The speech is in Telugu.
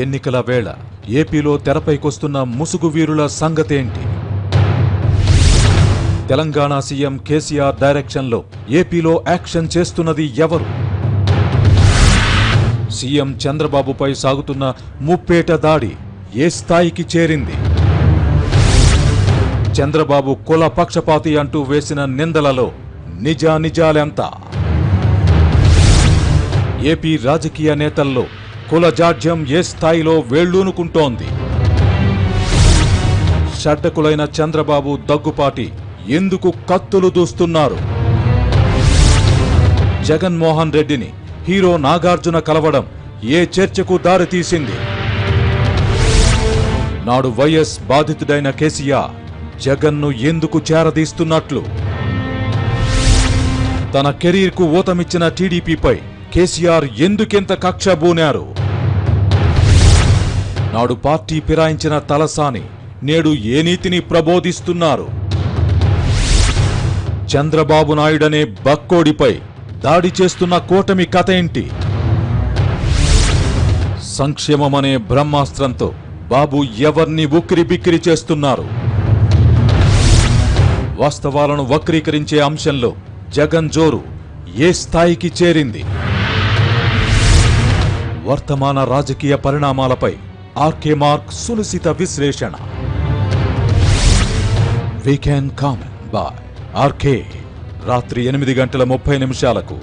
ఎన్నికల వేళ ఏపీలో తెరపైకొస్తున్న ముసుగు వీరుల సంగతేంటి? తెలంగాణ సీఎం కేసీఆర్ డైరెక్షన్లో ఏపీలో యాక్షన్ చేస్తున్నది ఎవరు? సీఎం చంద్రబాబుపై సాగుతున్న ముప్పేట దాడి ఏ స్థాయికి చేరింది? చంద్రబాబు కుల పక్షపాతి అంటూ వేసిన నిందలలో నిజానిజాలెంత? ఏపీ రాజకీయ నేతల్లో కుల జాడ్యం ఏ స్థాయిలో వేళ్లూనుకుంటోంది? షడ్డకులైన చంద్రబాబు దగ్గుపాటి ఎందుకు కత్తులు దూస్తున్నారు? జగన్మోహన్ రెడ్డిని హీరో నాగార్జున కలవడం ఏ చర్చకు దారితీసింది? నాడు వైఎస్ బాధితుడైన కేసీఆర్ జగన్ను ఎందుకు చేరదీస్తున్నట్లు? తన కెరీర్కు ఊతమిచ్చిన టీడీపీపై కేసీఆర్ ఎందుకెంత కక్ష బూనారు? నాడు పార్టీ ఫిరాయించిన తలసాని నేడు ఏ నీతిని ప్రబోధిస్తున్నారు? చంద్రబాబు నాయుడనే బక్కోడిపై దాడి చేస్తున్న కూటమి కథ ఏంటి? సంక్షేమమనే బ్రహ్మాస్త్రంతో బాబు ఎవర్ని ఉక్కిరిబిక్కిరి చేస్తున్నారు? వాస్తవాలను వక్రీకరించే అంశంలో జగన్ జోరు ఏ స్థాయికి చేరింది? వర్తమాన రాజకీయ పరిణామాలపై ఆర్కే మార్క్ సునిశిత విశ్లేషణ. Weekend comment by RK. రాత్రి 8:30 గంటలకు